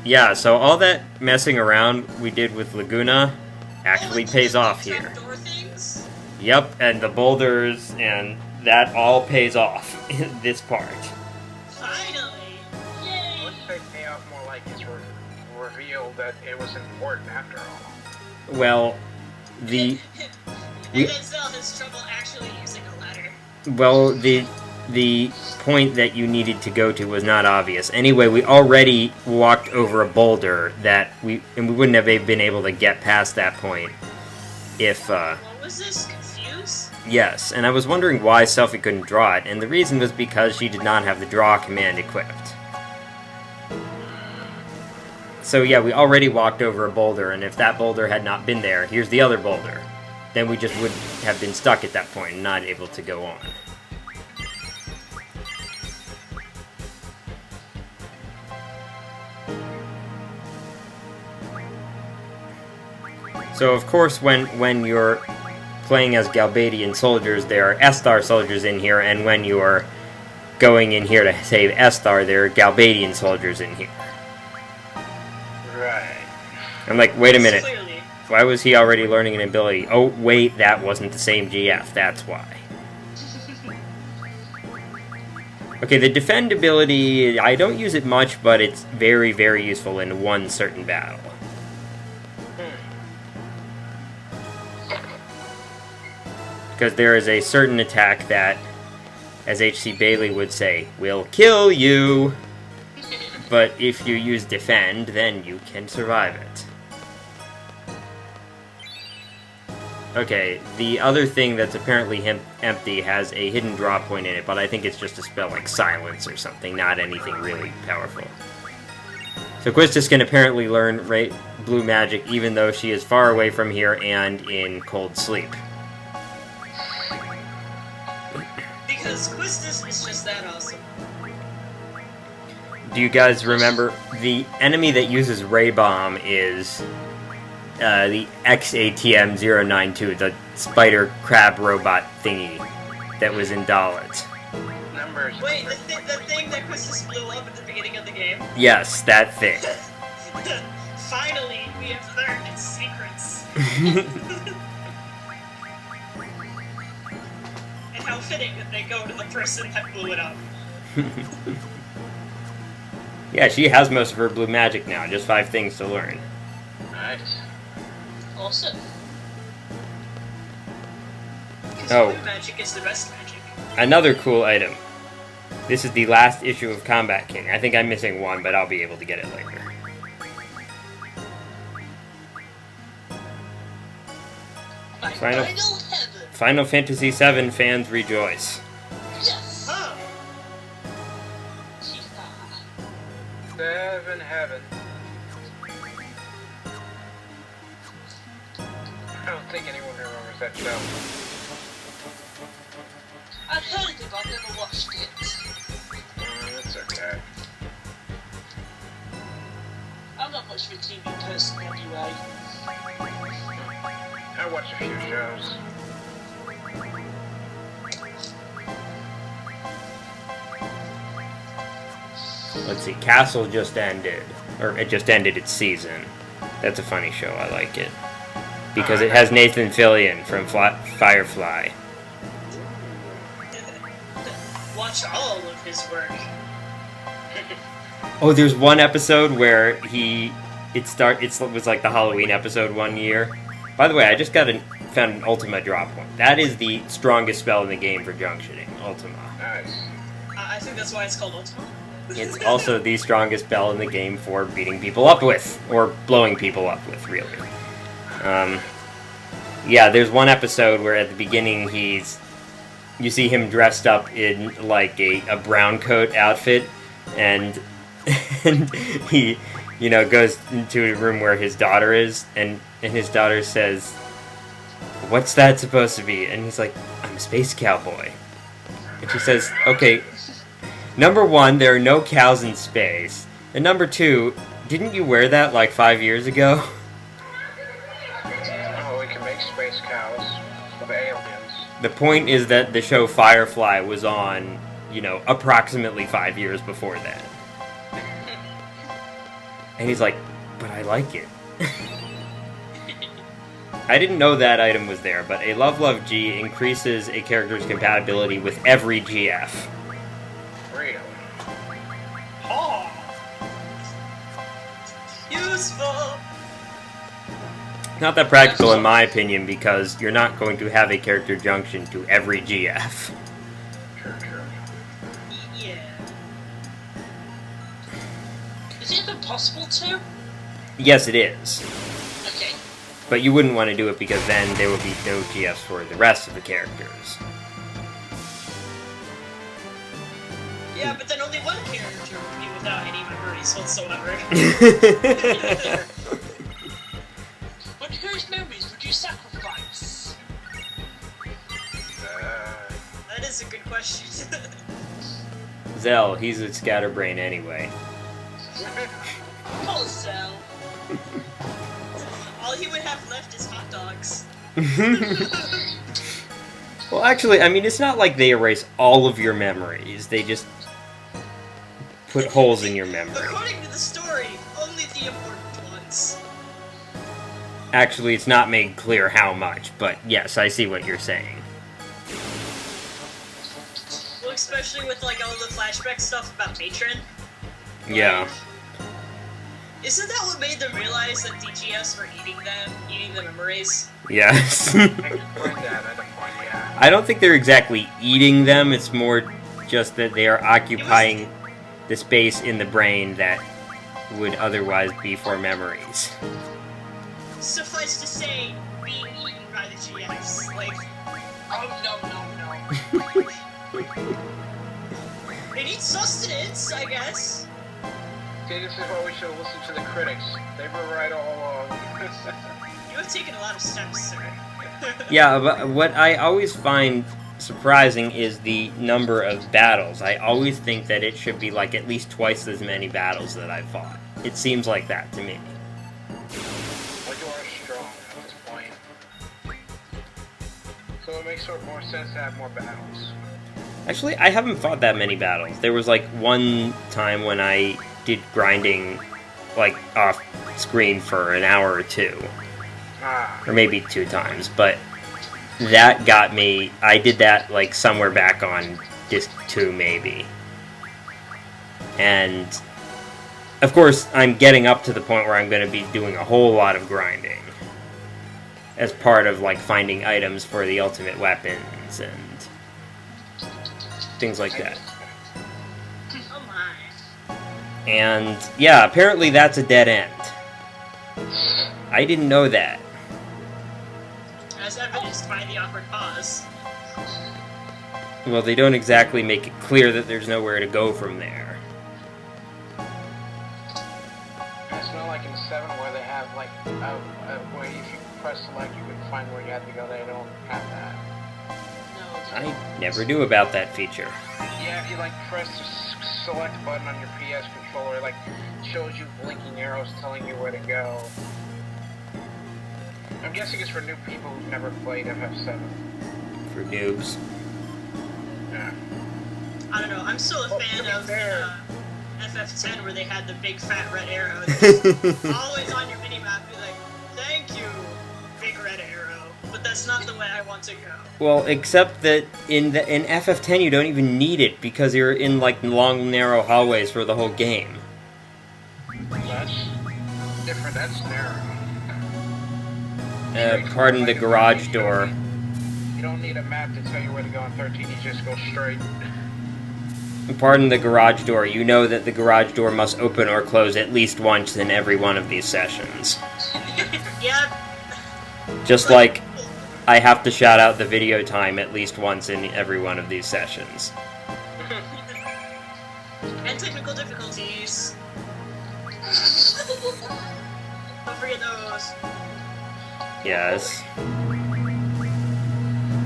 Yeah, so all that messing around we did with Laguna actually pays off here. Yep, and the boulders and that all pays off in this part. Finally! Yay! Let's say pay off more like it's revealed that it was important after all. Well, And then Zell has trouble actually using a ladder. Well, the point that you needed to go to was not obvious. Anyway, we already walked over a boulder and we wouldn't have been able to get past that point if, What was this? Confused? Yes, and I was wondering why Selphie couldn't draw it, and the reason was because she did not have the draw command equipped. So yeah, we already walked over a boulder, and if that boulder had not been there, here's the other boulder, then we just would have been stuck at that point and not able to go on. So of course, when you're playing as Galbadian soldiers, there are Esthar soldiers in here, and when you are going in here to save Esthar, there are Galbadian soldiers in here. Right. I'm like, wait a minute. Clearly. Why was he already learning an ability? Oh, wait, that wasn't the same GF, that's why. Okay, the defend ability, I don't use it much, but it's very, very useful in one certain battle. Because there is a certain attack that, as H.C. Bailey would say, will kill you. But if you use defend, then you can survive it. Okay, the other thing that's apparently empty has a hidden draw point in it, but I think it's just a spell like Silence or something, not anything really powerful. So Quistis can apparently learn blue magic even though she is far away from here and in cold sleep. Because Quistis is just that awesome. Do you guys remember the enemy that uses Ray Bomb is the XATM-092, the spider crab robot thingy that was in Dalit? Numbers. Wait, the thing that Quistis blew up at the beginning of the game? Yes, that thing. Finally, we have learned its secrets. And how fitting that they go to the person that blew it up. Yeah, she has most of her blue magic now, just 5 things to learn. Nice. Awesome. Because Oh. blue magic is the best magic. Another cool item. This is the last issue of Combat King. I think I'm missing one, but I'll be able to get it later. Final Fantasy VII fans rejoice. Yes! Huh. Seven Heaven. I don't think anyone remembers that show. I've heard of it, but I've never watched it. It's okay. I'm not much of a TV person anyway. I watch a few shows. Let's see, Castle just ended. Or it just ended its season. That's a funny show, I like it. Because it has Nathan Fillion from Firefly. Watch all of his work. Oh, there's one episode where it was like the Halloween episode one year. By the way, I just found an Ultima drop point. That is the strongest spell in the game for junctioning, Ultima. Nice. I think that's why it's called Ultima. It's also the strongest spell in the game for beating people up with, or blowing people up with, really. Yeah, there's one episode where at the beginning you see him dressed up in like a brown coat outfit, and he, goes into a room where his daughter is, and his daughter says, "What's that supposed to be?" And he's like, "I'm a space cowboy." And she says, "Okay, number 1, there are no cows in space, and number 2, didn't you wear that like 5 years ago?" Oh, we can make space cows of aliens. The point is that the show Firefly was on, approximately 5 years before that. And he's like, but I like it. I didn't know that item was there, but a Love G increases a character's compatibility with every GF. Really? Oh, Useful. Not that practical in my opinion, because you're not going to have a character junction to every GF. True. Yeah. is it even possible to? Yes, it is. Okay. But you wouldn't want to do it because then there would be no GFs for the rest of the characters. Yeah, but then only one character would be without any memories whatsoever. But whose memories would you sacrifice? That is a good question. Zell, he's a scatterbrain anyway. Poor Zell. All he would have left is hot dogs. Well, actually, I mean, it's not like they erase all of your memories. They just put holes in your memory. According to the story, only the important ones. Actually, it's not made clear how much, but yes, I see what you're saying. Well, especially with like all the flashback stuff about Matron. Yeah. Isn't that what made them realize that the GFs were eating the memories? Yes. I explained that at a point, yeah. I don't think they're exactly eating them, it's more just that they are occupying the space in the brain that would otherwise be for memories. Suffice to say, being eaten by the GFs. Like, Oh, no. they need sustenance, I guess. See, this is why we should listen to the critics. They were right all along. You have taken a lot of steps, sir. Yeah, but what I always find surprising is the number of battles. I always think that it should be like at least twice as many battles that I've fought. It seems like that to me. Well, you are strong at this point. So it makes more sense to have more battles. Actually, I haven't fought that many battles. There was like one time when I did grinding like off screen for an hour or two. Or maybe 2 times, but that got me. I did that like somewhere back on disc 2 maybe. And of course I'm getting up to the point where I'm going to be doing a whole lot of grinding as part of like finding items for the ultimate weapons and things like that. Oh my. And yeah, apparently that's a dead end. I didn't know that. As evidenced by the awkward pause. Well, they don't exactly make it clear that there's nowhere to go from there. It's not like in 7 where they have like where if you press select you can find where you have to go. They don't have that. No. I never knew about that feature. Yeah, if you like press the select button on your PS controller, it like shows you blinking arrows telling you where to go. I'm guessing it's for new people who've never played FF7. For noobs. Yeah. I don't know, I'm still a Well, fan to be of fair- FF10 where they had the big fat red arrow. Always on your minimap, be like, thank you, big red arrow. But that's not the way I want to go. Well, except that in FF10 you don't even need it because you're in like long narrow hallways for the whole game. That's different, that's narrow. Pardon the garage door. You don't need a map to tell you where to go in 13, you just go straight. Pardon the garage door. You know that the garage door must open or close at least once in every one of these sessions. Yeah. Just like I have to shout out the video time at least once in every one of these sessions. And technical difficulties. Don't forget those. Yes.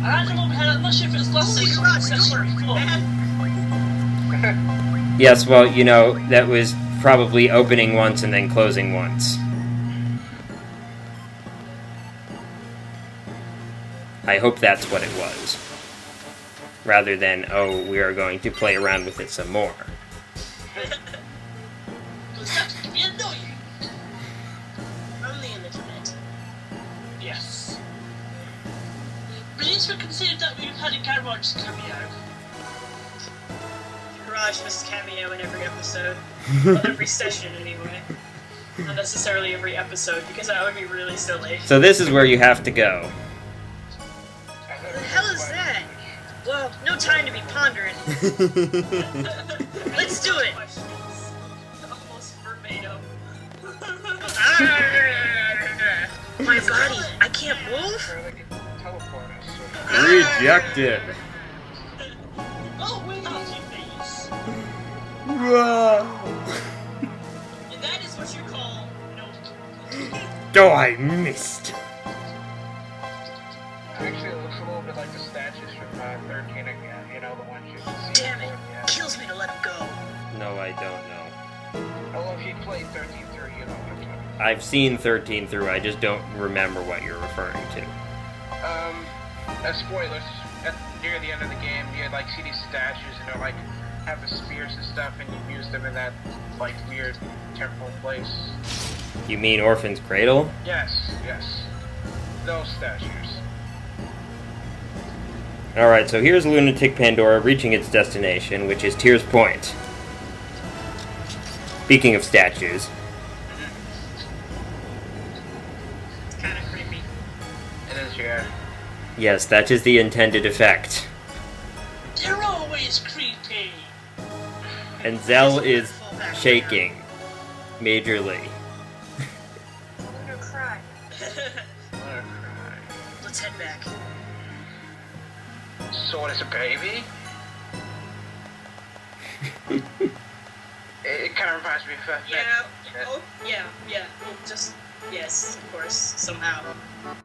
I had a moment, I'm not sure if it was last Holy season or crap, session door, before. man. Yes, well, you know, that was probably opening once and then closing once. I hope that's what it was. Rather than, oh, we are going to play around with it some more. Because that could be annoying. least we consider that we've had a garage cameo. Garage missed cameo in every episode. Well, every session, anyway. Not necessarily every episode, because that would be really silly. So this is where you have to go. What the hell is that? Well, no time to be pondering. Let's do it! Almost verbatim. My body, I can't move? Or they could teleport us. Rejected. Oh, without your face. And that is what you call Oh, I missed. Actually, it looks a little bit like the statues from 13 again. You know, the ones you can see. Damn it! Yeah. Kills me to let him go. No, I don't know. Well, if you played 13 through, you know what I'm talking about. I've seen 13 through, I just don't remember what you're referring to. As spoilers, near the end of the game, you like see these statues and they're like have the spears and stuff, and you use them in that like weird temple place. You mean Orphan's Cradle? Yes, those statues. Alright, so here's Lunatic Pandora reaching its destination, which is Tears Point. Speaking of statues. It's kind of creepy. It is, yeah. Yes, that is the intended effect. They're always creepy. And Zell is shaking. Majorly. I'm gonna cry. Let's head back. So what is a baby? it kind of reminds me of Yeah. Oh, yeah. Well, just yes, of course, somehow.